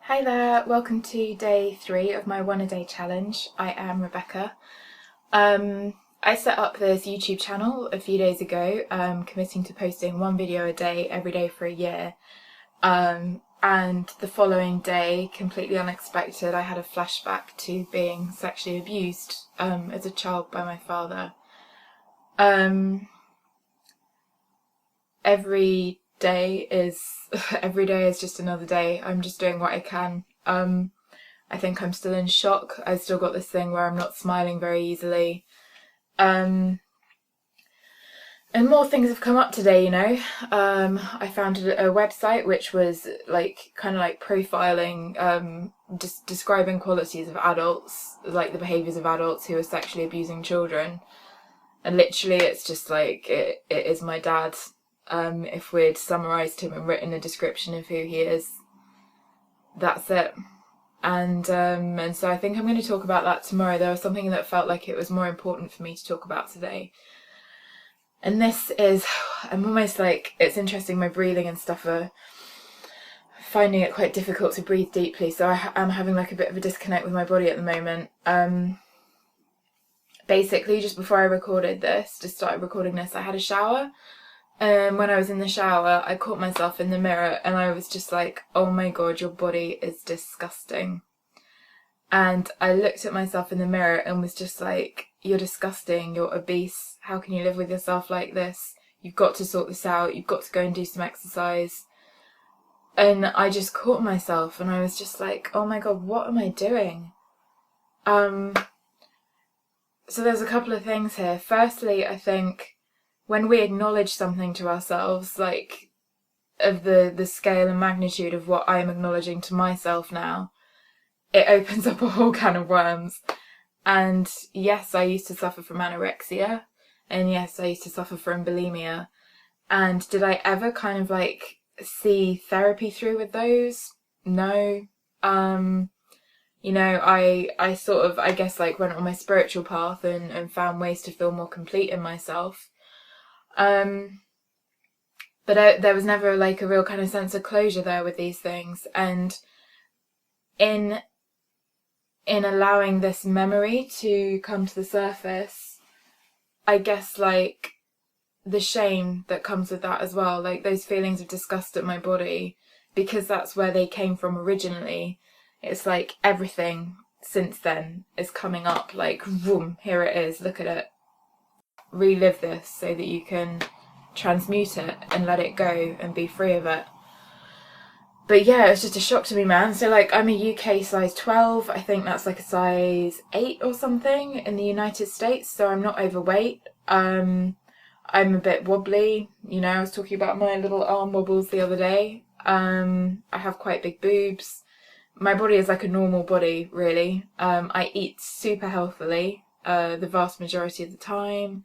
Hi there, welcome to day 3 of my 1-a-day challenge. I am Rebecca. I set up this YouTube channel a few days ago, committing to posting 1 video a day every day for a year. And the following day, completely unexpected, I had a flashback to being sexually abused as a child by my father. Every day is just another day. I'm just doing what I can. I think I'm still in shock. I've still got this thing where I'm not smiling very easily. And more things have come up today, you know. I found a website which was kind of profiling, just describing qualities of adults, like the behaviours of adults who are sexually abusing children. And literally it's just like, it is my dad. If we'd summarised him and written a description of who he is, that's it. And so I think I'm going to talk about that tomorrow. There was something that felt like it was more important for me to talk about today. And this is, I'm almost like, it's interesting, my breathing and stuff are finding it quite difficult to breathe deeply. So I'm having like a bit of a disconnect with my body at the moment. Basically, just before I started recording this, I had a shower. When I was in the shower, I caught myself in the mirror and I was just like, oh my god, your body is disgusting. And I looked at myself in the mirror and was just like, you're disgusting, you're obese, how can you live with yourself like this? You've got to sort this out, you've got to go and do some exercise. And I just caught myself and I was just like, oh my god, what am I doing? So there's a couple of things here. Firstly, I think when we acknowledge something to ourselves, like of the scale and magnitude of what I'm acknowledging to myself now, it opens up a whole can of worms. And yes, I used to suffer from anorexia, and yes, I used to suffer from bulimia. And did I ever kind of like see therapy through with those? No. You know, I sort of, I guess, like went on my spiritual path and found ways to feel more complete in myself. But there was never like a real kind of sense of closure there with these things. And in allowing this memory to come to the surface, I guess like the shame that comes with that as well, like those feelings of disgust at my body, because that's where they came from originally. It's like everything since then is coming up, like, boom, here it is, look at it. Relive this so that you can transmute it and let it go and be free of it. But yeah, it was just a shock to me, man. So like, I'm a UK size 12. I think that's like a size 8 or something in the United States. So I'm not overweight. I'm a bit wobbly. You know, I was talking about my little arm wobbles the other day. I have quite big boobs. My body is like a normal body, really. I eat super healthily the vast majority of the time.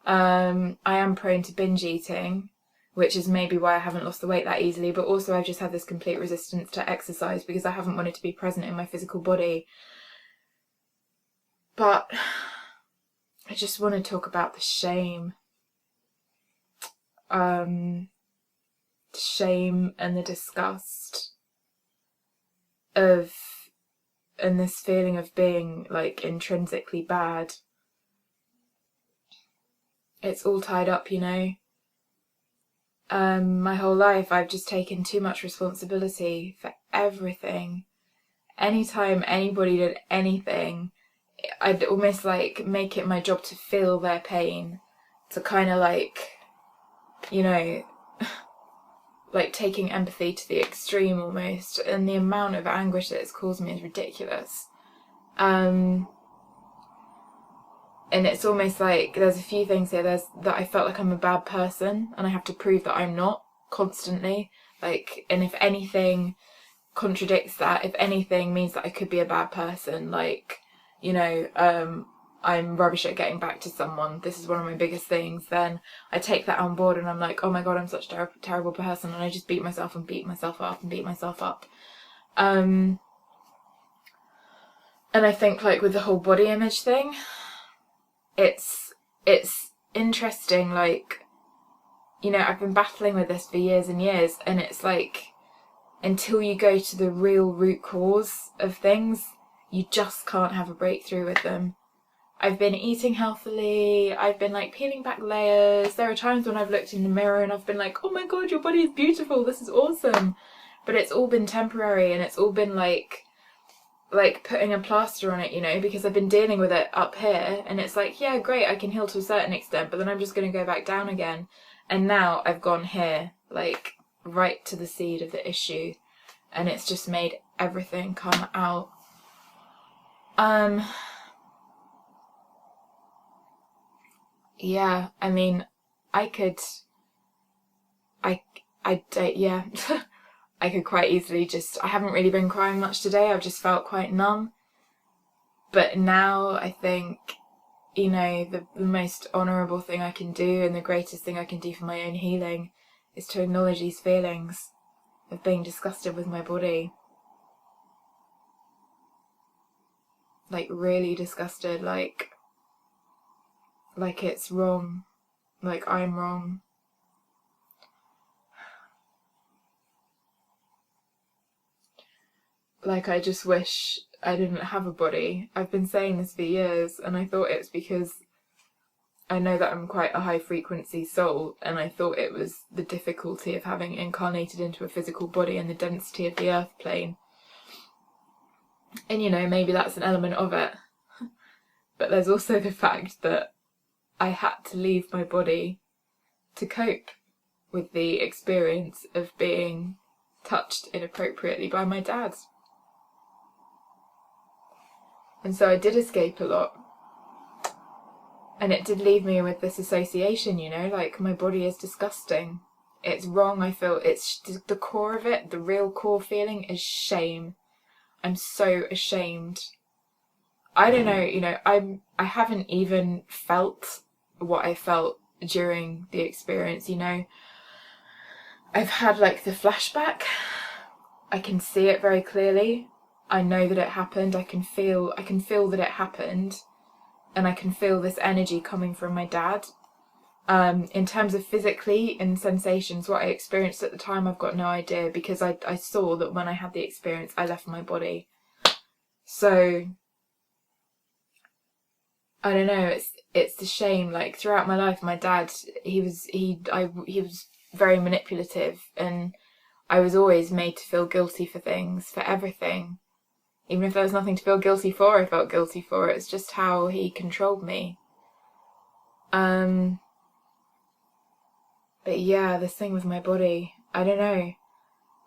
I am prone to binge eating, which is maybe why I haven't lost the weight that easily, but also I've just had this complete resistance to exercise because I haven't wanted to be present in my physical body. But I just want to talk about the shame. The shame and the disgust of, and this feeling of being like intrinsically bad. It's all tied up, you know. My whole life I've just taken too much responsibility for everything. Anytime anybody did anything, I'd almost like make it my job to feel their pain, to kind of like, you know, like taking empathy to the extreme almost, and the amount of anguish that it's caused me is ridiculous. And it's almost like there's a few things here. There's that I felt like I'm a bad person and I have to prove that I'm not constantly. Like, and if anything contradicts that, if anything means that I could be a bad person, like, you know, I'm rubbish at getting back to someone, this is one of my biggest things, then I take that on board and I'm like, oh my god, I'm such a terrible person, and I just beat myself and beat myself up and beat myself up. And I think like with the whole body image thing, it's interesting, like, you know, I've been battling with this for years and years, and it's like until you go to the real root cause of things, you just can't have a breakthrough with them. I've been eating healthily, I've been like peeling back layers. There are times when I've looked in the mirror and I've been like, oh my god, your body is beautiful, this is awesome. But it's all been temporary, and it's all been like putting a plaster on it, you know, because I've been dealing with it up here, and it's like, yeah, great, I can heal to a certain extent, but then I'm just going to go back down again. And now I've gone here, like right to the seed of the issue, and it's just made everything come out. Yeah, I mean, I could quite easily just, I haven't really been crying much today, I've just felt quite numb. But now I think, you know, the most honourable thing I can do, and the greatest thing I can do for my own healing, is to acknowledge these feelings of being disgusted with my body. Like really disgusted, like it's wrong, like I'm wrong. Like I just wish I didn't have a body. I've been saying this for years, and I thought it's because I know that I'm quite a high frequency soul, and I thought it was the difficulty of having incarnated into a physical body and the density of the earth plane. And you know, maybe that's an element of it. But there's also the fact that I had to leave my body to cope with the experience of being touched inappropriately by my dad. And so I did escape a lot. And it did leave me with this association, you know, like my body is disgusting. It's wrong, I feel. It's the core of it, the real core feeling is shame. I'm so ashamed. I don't know, you know, I haven't even felt what I felt during the experience, you know. I've had like the flashback. I can see it very clearly. I know that it happened. I can feel that it happened. And I can feel this energy coming from my dad. In terms of physically and sensations, what I experienced at the time, I've got no idea, because I saw that when I had the experience, I left my body. So I don't know, it's the shame. Like throughout my life, my dad, he was very manipulative, and I was always made to feel guilty for things, for everything. Even if there was nothing to feel guilty for, I felt guilty for it. It's just how he controlled me. But yeah, this thing with my body, I don't know.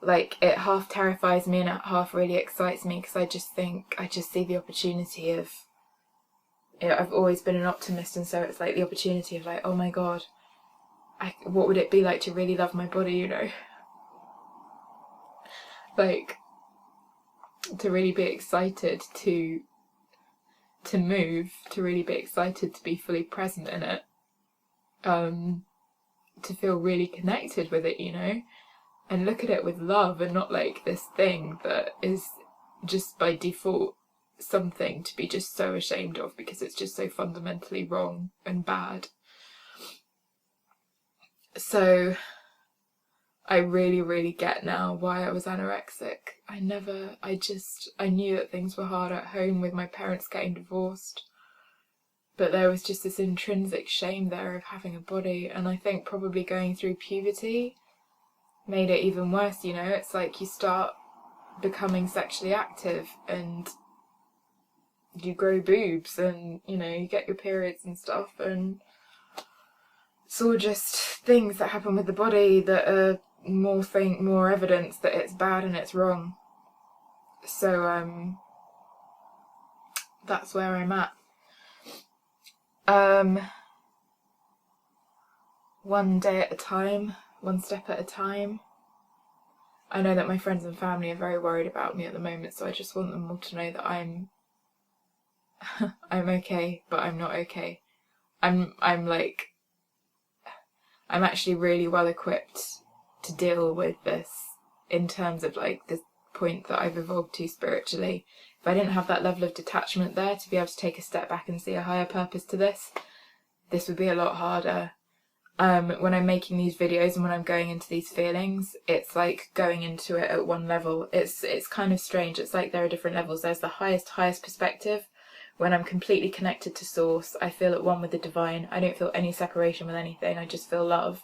Like, it half terrifies me and it half really excites me, because I just see the opportunity of, you know, I've always been an optimist, and so it's like the opportunity of like, oh my god, what would it be like to really love my body, you know? Like, to really be excited to move, to really be excited to be fully present in it, to feel really connected with it, you know, and look at it with love, and not like this thing that is just by default something to be just so ashamed of because it's just so fundamentally wrong and bad. So I really, really get now why I was anorexic. I knew that things were hard at home with my parents getting divorced, but there was just this intrinsic shame there of having a body, and I think probably going through puberty made it even worse, you know. It's like you start becoming sexually active and you grow boobs, and you know, you get your periods and stuff, and it's all just things that happen with the body that are more evidence that it's bad and it's wrong. So that's where I'm at. One day at a time, one step at a time. I know that my friends and family are very worried about me at the moment, so I just want them all to know that I'm okay, but I'm not okay. I'm actually really well equipped to deal with this, in terms of like the point that I've evolved to spiritually. If I didn't have that level of detachment there to be able to take a step back and see a higher purpose to this would be a lot harder. when I'm making these videos and when I'm going into these feelings, it's like going into it at one level. It's kind of strange. It's like there are different levels. There's the highest perspective when I'm completely connected to source. I feel at one with the divine. I don't feel any separation with anything. I just feel love.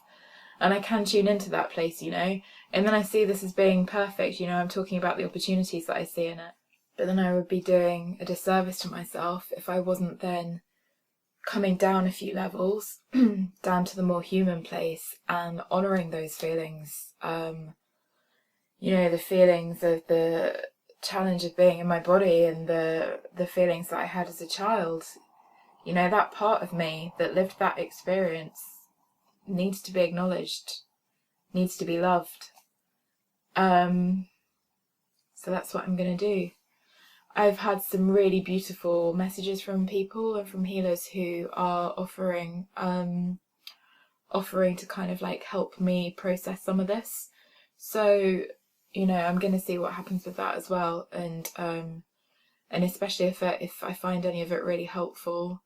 And I can tune into that place, you know. And then I see this as being perfect, you know. I'm talking about the opportunities that I see in it. But then I would be doing a disservice to myself if I wasn't then coming down a few levels, down to the more human place, and honouring those feelings. You know, the feelings of the challenge of being in my body, and the feelings that I had as a child. You know, that part of me that lived that experience needs to be acknowledged, needs to be loved. So that's what I'm going to do. I've had some really beautiful messages from people and from healers who are offering to kind of like help me process some of this. So, you know, I'm going to see what happens with that as well. And especially if I find any of it really helpful,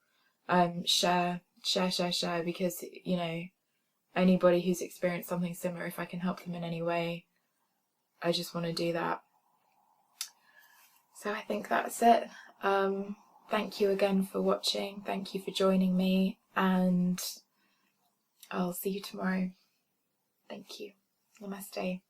share, because, you know, anybody who's experienced something similar, if I can help them in any way, I just want to do that. So I think that's it. Thank you again for watching. Thank you for joining me, and I'll see you tomorrow. Thank you. Namaste.